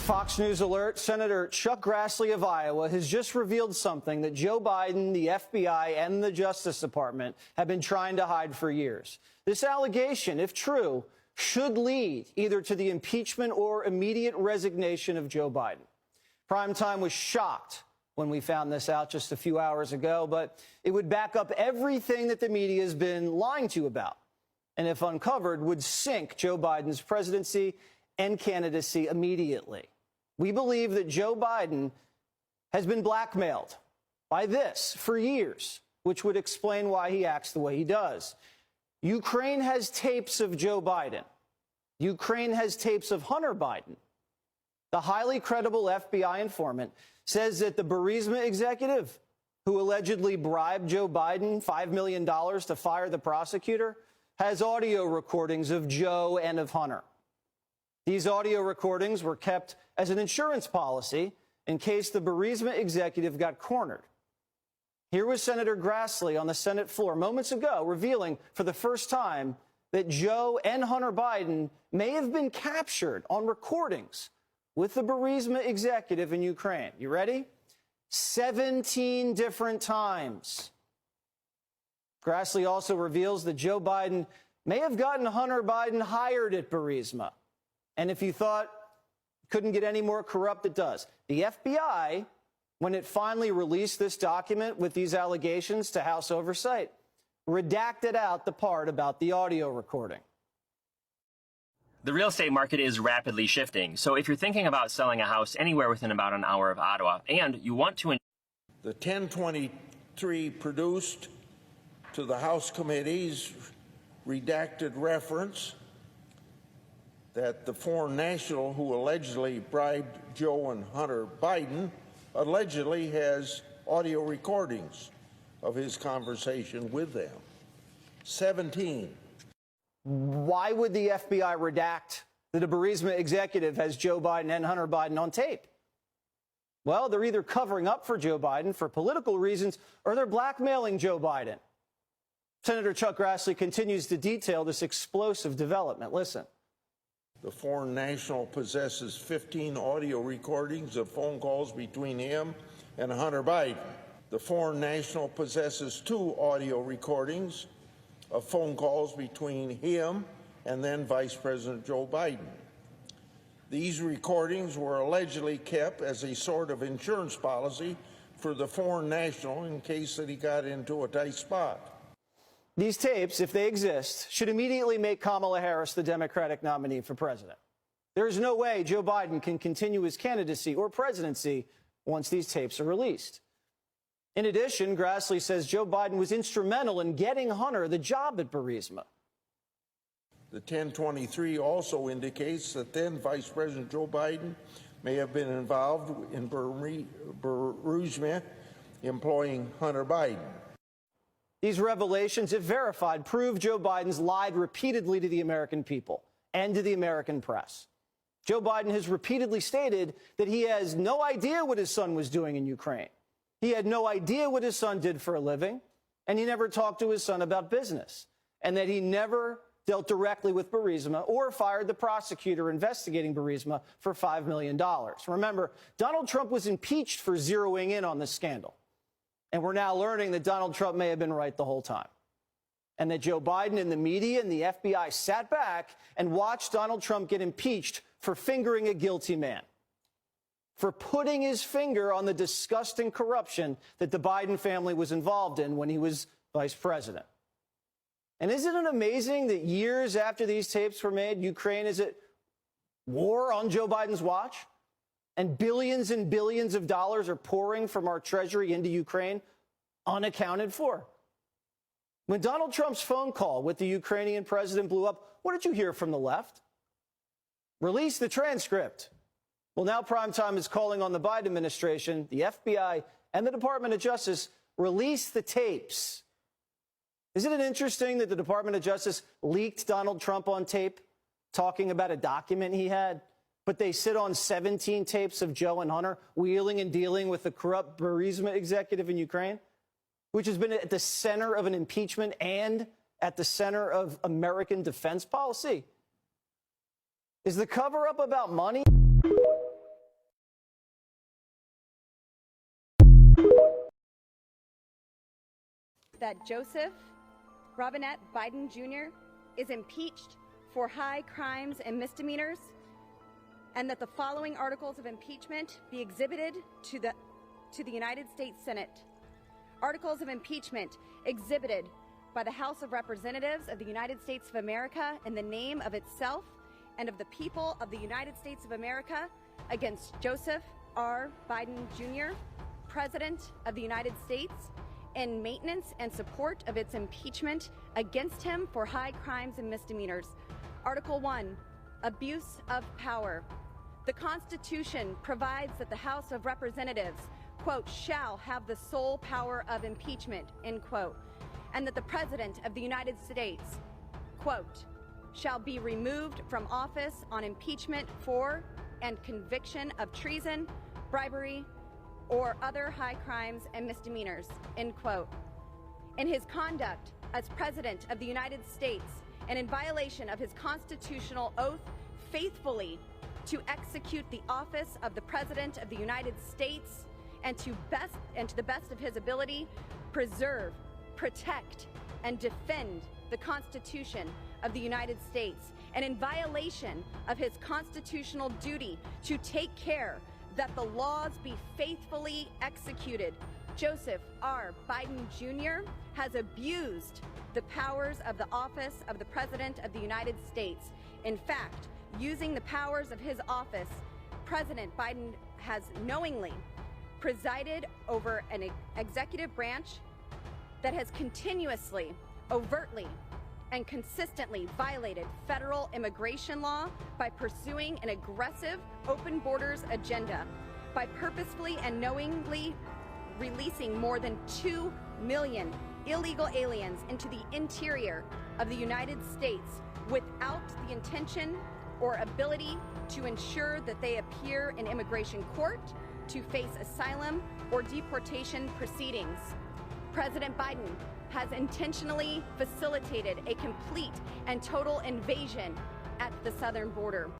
Fox News alert, Senator Chuck Grassley of Iowa has just revealed something that Joe Biden, the FBI, and the Justice Department have been trying to hide for years. This allegation, if true, should lead either to the impeachment or immediate resignation of Joe Biden. Primetime was shocked when we found this out just a few hours ago, but it would back up everything that the media has been lying to you about, and if uncovered, would sink Joe Biden's presidency and candidacy immediately. We believe that Joe Biden has been blackmailed by this for years, which would explain why he acts the way he does. Ukraine has tapes of Joe Biden. Ukraine has tapes of Hunter Biden. The highly credible FBI informant says that the Burisma executive who allegedly bribed Joe Biden $5 million to fire the prosecutor has audio recordings of Joe and of Hunter. These audio recordings were kept as an insurance policy in case the Burisma executive got cornered. Here was Senator Grassley on the Senate floor moments ago revealing for the first time that Joe and Hunter Biden may have been captured on recordings with the Burisma executive in Ukraine. You ready? 17 different times. Grassley also reveals that Joe Biden may have gotten Hunter Biden hired at Burisma. And if you thought it couldn't get any more corrupt, it does. The FBI, when it finally released this document with these allegations to House Oversight, redacted out the part about the audio recording. The real estate market is rapidly shifting. So if you're thinking about selling a house anywhere within about an hour of Ottawa and you want to... The 1023 produced to the House committees redacted reference that the foreign national who allegedly bribed Joe and Hunter Biden allegedly has audio recordings of his conversation with them. 17. Why would the FBI redact that a Burisma executive has Joe Biden and Hunter Biden on tape? Well, they're either covering up for Joe Biden for political reasons or they're blackmailing Joe Biden. Senator Chuck Grassley continues to detail this explosive development. Listen. The foreign national possesses 15 audio recordings of phone calls between him and Hunter Biden. The foreign national possesses 2 audio recordings of phone calls between him and then Vice President Joe Biden. These recordings were allegedly kept as a sort of insurance policy for the foreign national in case that he got into a tight spot. These tapes, if they exist, should immediately make Kamala Harris the Democratic nominee for president. There is no way Joe Biden can continue his candidacy or presidency once these tapes are released. In addition, Grassley says Joe Biden was instrumental in getting Hunter the job at Burisma. The 1023 also indicates that then Vice President Joe Biden may have been involved in Burisma employing Hunter Biden. These revelations, if verified, prove Joe Biden's lied repeatedly to the American people and to the American press. Joe Biden has repeatedly stated that he has no idea what his son was doing in Ukraine. He had no idea what his son did for a living, and he never talked to his son about business, and that he never dealt directly with Burisma or fired the prosecutor investigating Burisma for $5 million. Remember, Donald Trump was impeached for zeroing in on this scandal. And we're now learning that Donald Trump may have been right the whole time. And that Joe Biden and the media and the FBI sat back and watched Donald Trump get impeached for fingering a guilty man, for putting his finger on the disgusting corruption that the Biden family was involved in when he was vice president. And isn't it amazing that years after these tapes were made, Ukraine is at war on Joe Biden's watch? And billions of dollars are pouring from our treasury into Ukraine unaccounted for. When Donald Trump's phone call with the Ukrainian president blew up, what did you hear from the left? Release the transcript. Well, now Primetime is calling on the Biden administration, the FBI, and the Department of Justice, release the tapes. Isn't it interesting that the Department of Justice leaked Donald Trump on tape talking about a document he had? But they sit on 17 tapes of Joe and Hunter wheeling and dealing with the corrupt Burisma executive in Ukraine, which has been at the center of an impeachment and at the center of American defense policy. Is the cover-up about money? that Joseph Robinette Biden Jr. is impeached for high crimes and misdemeanors, and that the following articles of impeachment be exhibited to the United States Senate. Articles of impeachment exhibited by the House of Representatives of the United States of America in the name of itself and of the people of the United States of America against Joseph R. Biden Jr., President of the United States, in maintenance and support of its impeachment against him for high crimes and misdemeanors. Article 1, abuse of power. The Constitution provides that the House of Representatives, quote, shall have the sole power of impeachment, end quote, and that the President of the United States, quote, shall be removed from office on impeachment for and conviction of treason, bribery, or other high crimes and misdemeanors, end quote. In his conduct as President of the United States and in violation of his constitutional oath faithfully to execute the office of the President of the United States and to the best of his ability, preserve, protect, and defend the Constitution of the United States, and in violation of his constitutional duty to take care that the laws be faithfully executed, Joseph R. Biden Jr. has abused the powers of the office of the President of the United States. In fact, using the powers of his office, President Biden has knowingly presided over an executive branch that has continuously, overtly, and consistently violated federal immigration law by pursuing an aggressive open borders agenda, by purposefully and knowingly releasing more than 2 million illegal aliens into the interior of the United States without the intention or ability to ensure that they appear in immigration court to face asylum or deportation proceedings. President Biden has intentionally facilitated a complete and total invasion at the southern border.